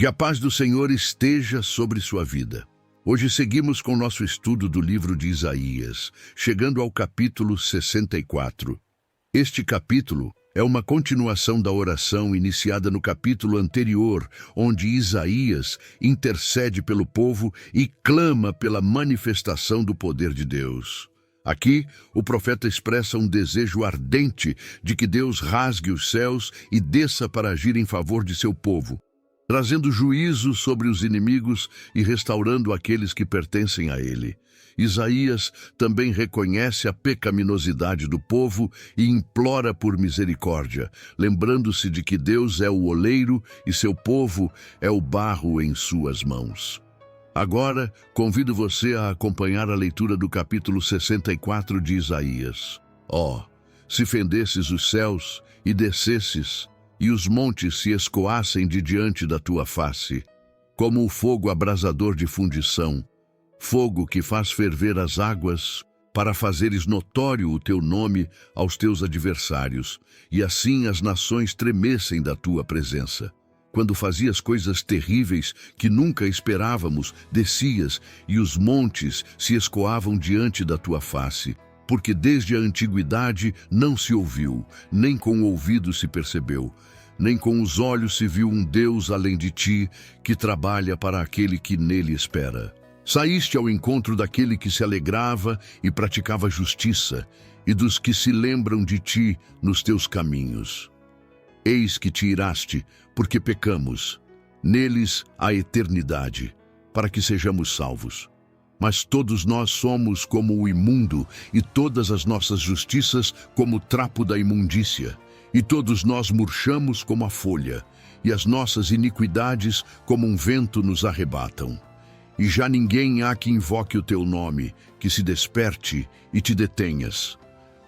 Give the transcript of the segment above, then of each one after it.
Que a paz do Senhor esteja sobre sua vida. Hoje seguimos com nosso estudo do livro de Isaías, chegando ao capítulo 64. Este capítulo é uma continuação da oração iniciada no capítulo anterior, onde Isaías intercede pelo povo e clama pela manifestação do poder de Deus. Aqui, o profeta expressa um desejo ardente de que Deus rasgue os céus e desça para agir em favor de seu povo, trazendo juízo sobre os inimigos e restaurando aqueles que pertencem a ele. Isaías também reconhece a pecaminosidade do povo e implora por misericórdia, lembrando-se de que Deus é o oleiro e seu povo é o barro em suas mãos. Agora, convido você a acompanhar a leitura do capítulo 64 de Isaías. Se fendesses os céus e descesses, e os montes se escoassem de diante da tua face, como o fogo abrasador de fundição, fogo que faz ferver as águas, para fazeres notório o teu nome aos teus adversários, e assim as nações tremessem da tua presença. Quando fazias coisas terríveis que nunca esperávamos, descias, e os montes se escoavam diante da tua face, porque desde a antiguidade não se ouviu, nem com o ouvido se percebeu, nem com os olhos se viu um Deus além de ti, que trabalha para aquele que nele espera. Saíste ao encontro daquele que se alegrava e praticava justiça, e dos que se lembram de ti nos teus caminhos. Eis que te iraste, porque pecamos. Neles há eternidade, para que sejamos salvos. Mas todos nós somos como o imundo, e todas as nossas justiças como o trapo da imundícia. E todos nós murchamos como a folha, e as nossas iniquidades como um vento nos arrebatam. E já ninguém há que invoque o teu nome, que se desperte e te detenhas.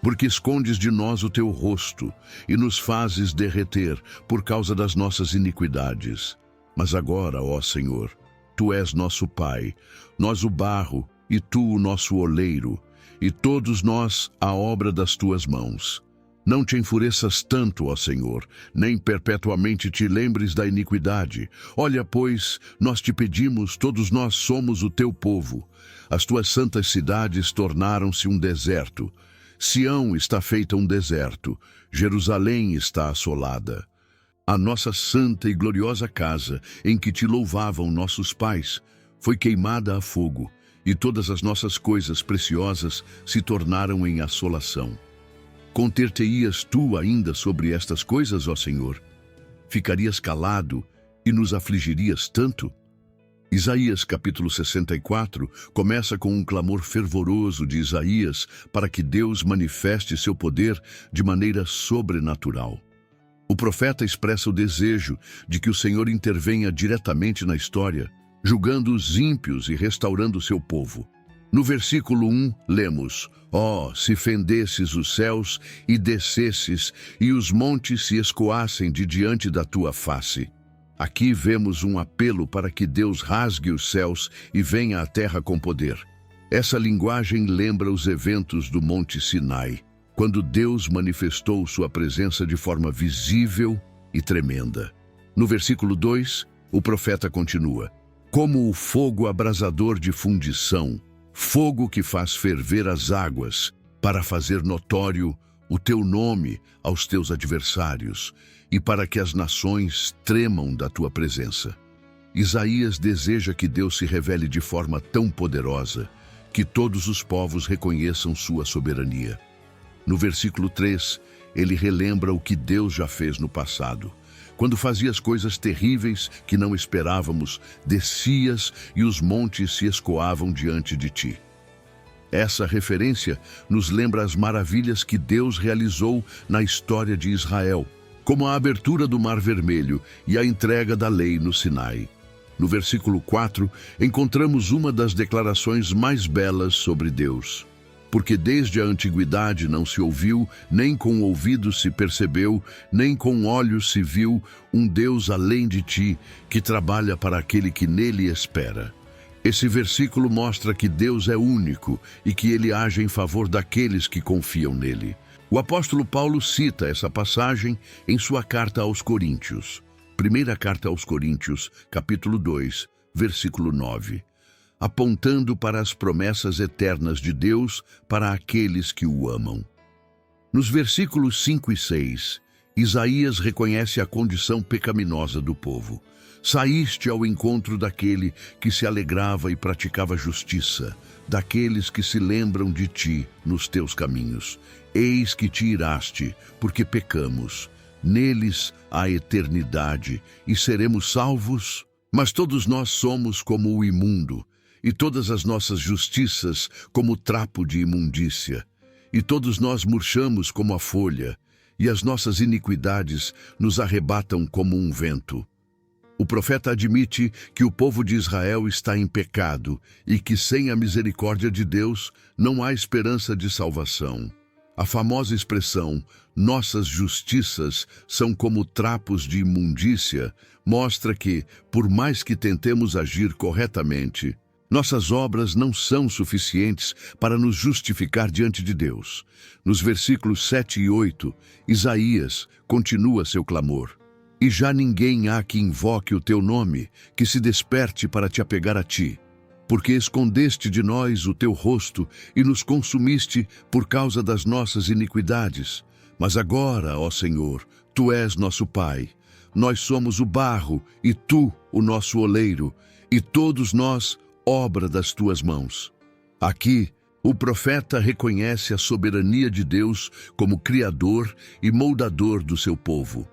Porque escondes de nós o teu rosto, e nos fazes derreter por causa das nossas iniquidades. Mas agora, ó Senhor, tu és nosso Pai, nós o barro, e tu o nosso oleiro, e todos nós a obra das tuas mãos. Não te enfureças tanto, ó Senhor, nem perpetuamente te lembres da iniquidade. Olha, pois, nós te pedimos, todos nós somos o teu povo. As tuas santas cidades tornaram-se um deserto. Sião está feita um deserto, Jerusalém está assolada. A nossa santa e gloriosa casa, em que te louvavam nossos pais, foi queimada a fogo, e todas as nossas coisas preciosas se tornaram em assolação. Conter-te-ias tu ainda sobre estas coisas, ó Senhor? Ficarias calado e nos afligirias tanto? Isaías capítulo 64 começa com um clamor fervoroso de Isaías para que Deus manifeste seu poder de maneira sobrenatural. O profeta expressa o desejo de que o Senhor intervenha diretamente na história, julgando os ímpios e restaurando seu povo. No versículo 1, lemos: se fendesses os céus e descesses, e os montes se escoassem de diante da tua face. Aqui vemos um apelo para que Deus rasgue os céus e venha à terra com poder. Essa linguagem lembra os eventos do Monte Sinai, quando Deus manifestou sua presença de forma visível e tremenda. No versículo 2, o profeta continua: como o fogo abrasador de fundição, fogo que faz ferver as águas, para fazer notório o teu nome aos teus adversários, e para que as nações tremam da tua presença. Isaías deseja que Deus se revele de forma tão poderosa, que todos os povos reconheçam sua soberania. No versículo 3, ele relembra o que Deus já fez no passado. Quando fazias coisas terríveis que não esperávamos, descias e os montes se escoavam diante de ti. Essa referência nos lembra as maravilhas que Deus realizou na história de Israel, como a abertura do Mar Vermelho e a entrega da lei no Sinai. No versículo 4, encontramos uma das declarações mais belas sobre Deus. Porque desde a antiguidade não se ouviu, nem com ouvidos se percebeu, nem com olhos se viu, um Deus além de ti, que trabalha para aquele que nele espera. Esse versículo mostra que Deus é único e que ele age em favor daqueles que confiam nele. O apóstolo Paulo cita essa passagem em sua carta aos Coríntios. Primeira carta aos Coríntios, capítulo 2, versículo 9, apontando para as promessas eternas de Deus para aqueles que o amam. Nos versículos 5 e 6, Isaías reconhece a condição pecaminosa do povo. Saíste ao encontro daquele que se alegrava e praticava justiça, daqueles que se lembram de ti nos teus caminhos. Eis que te iraste, porque pecamos. Neles há eternidade, e seremos salvos. Mas todos nós somos como o imundo, e todas as nossas justiças como trapo de imundícia. E todos nós murchamos como a folha, e as nossas iniquidades nos arrebatam como um vento. O profeta admite que o povo de Israel está em pecado e que sem a misericórdia de Deus não há esperança de salvação. A famosa expressão, nossas justiças são como trapos de imundícia, mostra que, por mais que tentemos agir corretamente, nossas obras não são suficientes para nos justificar diante de Deus. Nos versículos 7 e 8, Isaías continua seu clamor. E já ninguém há que invoque o teu nome, que se desperte para te apegar a ti. Porque escondeste de nós o teu rosto e nos consumiste por causa das nossas iniquidades. Mas agora, ó Senhor, tu és nosso Pai. Nós somos o barro e tu o nosso oleiro, e todos nós obra das tuas mãos. Aqui, o profeta reconhece a soberania de Deus como criador e moldador do seu povo.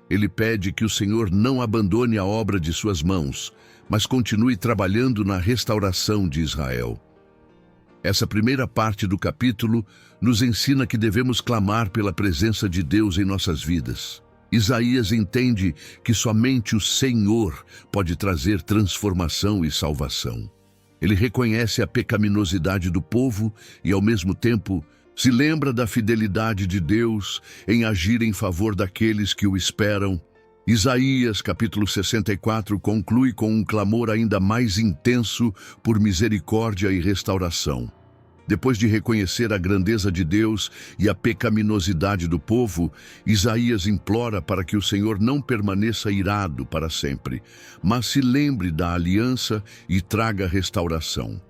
Ele pede que o Senhor não abandone a obra de suas mãos, mas continue trabalhando na restauração de Israel. Essa primeira parte do capítulo nos ensina que devemos clamar pela presença de Deus em nossas vidas. Isaías entende que somente o Senhor pode trazer transformação e salvação. Ele reconhece a pecaminosidade do povo e, ao mesmo tempo, se lembra da fidelidade de Deus em agir em favor daqueles que o esperam. Isaías, capítulo 64, conclui com um clamor ainda mais intenso por misericórdia e restauração. Depois de reconhecer a grandeza de Deus e a pecaminosidade do povo, Isaías implora para que o Senhor não permaneça irado para sempre, mas se lembre da aliança e traga restauração.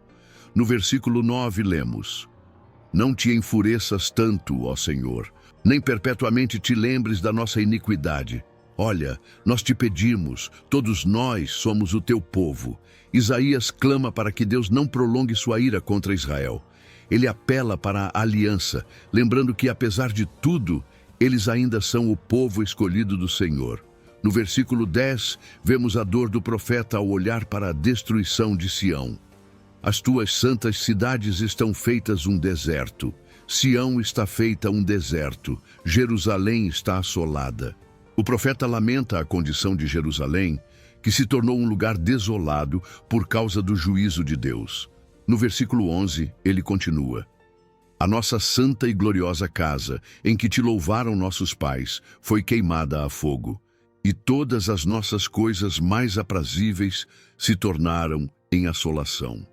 No versículo 9 lemos: Não te enfureças tanto, ó Senhor, nem perpetuamente te lembres da nossa iniquidade. Olha, nós te pedimos, todos nós somos o teu povo. Isaías clama para que Deus não prolongue sua ira contra Israel. Ele apela para a aliança, lembrando que, apesar de tudo, eles ainda são o povo escolhido do Senhor. No versículo 10, vemos a dor do profeta ao olhar para a destruição de Sião. As tuas santas cidades estão feitas um deserto. Sião está feita um deserto. Jerusalém está assolada. O profeta lamenta a condição de Jerusalém, que se tornou um lugar desolado por causa do juízo de Deus. No versículo 11, ele continua: A nossa santa e gloriosa casa, em que te louvaram nossos pais, foi queimada a fogo, e todas as nossas coisas mais aprazíveis se tornaram em assolação.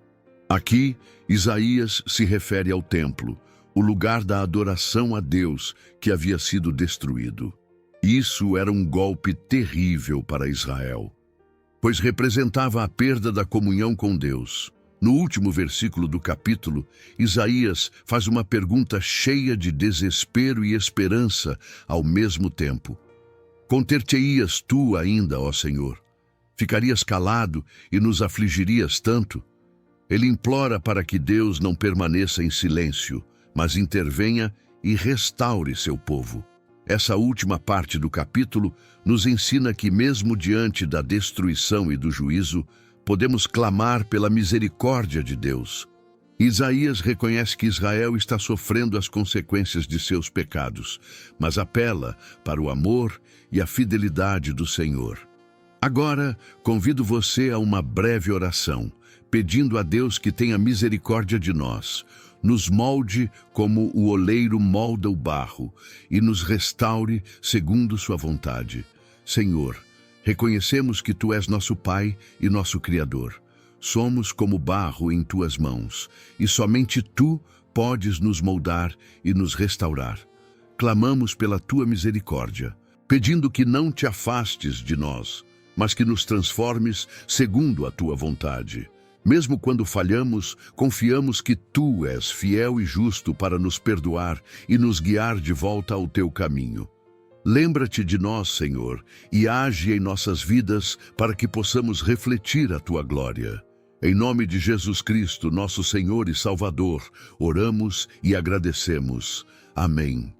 Aqui, Isaías se refere ao templo, o lugar da adoração a Deus que havia sido destruído. Isso era um golpe terrível para Israel, pois representava a perda da comunhão com Deus. No último versículo do capítulo, Isaías faz uma pergunta cheia de desespero e esperança ao mesmo tempo. Conter-te-ias tu ainda, ó Senhor? Ficarias calado e nos afligirias tanto? Ele implora para que Deus não permaneça em silêncio, mas intervenha e restaure seu povo. Essa última parte do capítulo nos ensina que, mesmo diante da destruição e do juízo, podemos clamar pela misericórdia de Deus. Isaías reconhece que Israel está sofrendo as consequências de seus pecados, mas apela para o amor e a fidelidade do Senhor. Agora, convido você a uma breve oração, pedindo a Deus que tenha misericórdia de nós, nos molde como o oleiro molda o barro e nos restaure segundo sua vontade. Senhor, reconhecemos que Tu és nosso Pai e nosso Criador. Somos como barro em Tuas mãos, e somente Tu podes nos moldar e nos restaurar. Clamamos pela Tua misericórdia, pedindo que não Te afastes de nós, mas que nos transformes segundo a tua vontade. Mesmo quando falhamos, confiamos que tu és fiel e justo para nos perdoar e nos guiar de volta ao teu caminho. Lembra-te de nós, Senhor, e age em nossas vidas para que possamos refletir a tua glória. Em nome de Jesus Cristo, nosso Senhor e Salvador, oramos e agradecemos. Amém.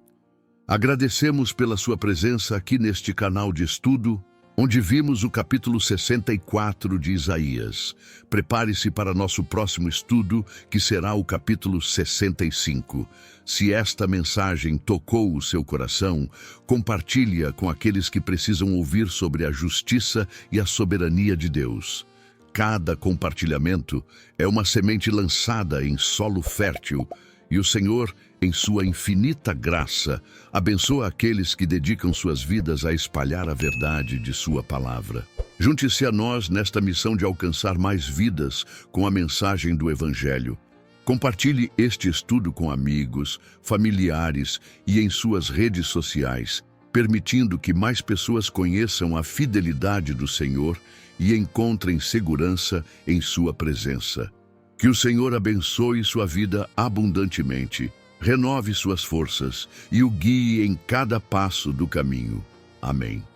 Agradecemos pela sua presença aqui neste canal de estudo, onde vimos o capítulo 64 de Isaías. Prepare-se para nosso próximo estudo, que será o capítulo 65. Se esta mensagem tocou o seu coração, compartilhe-a com aqueles que precisam ouvir sobre a justiça e a soberania de Deus. Cada compartilhamento é uma semente lançada em solo fértil, e o Senhor, em sua infinita graça, abençoa aqueles que dedicam suas vidas a espalhar a verdade de sua palavra. Junte-se a nós nesta missão de alcançar mais vidas com a mensagem do Evangelho. Compartilhe este estudo com amigos, familiares e em suas redes sociais, permitindo que mais pessoas conheçam a fidelidade do Senhor e encontrem segurança em sua presença. Que o Senhor abençoe sua vida abundantemente, renove suas forças e o guie em cada passo do caminho. Amém.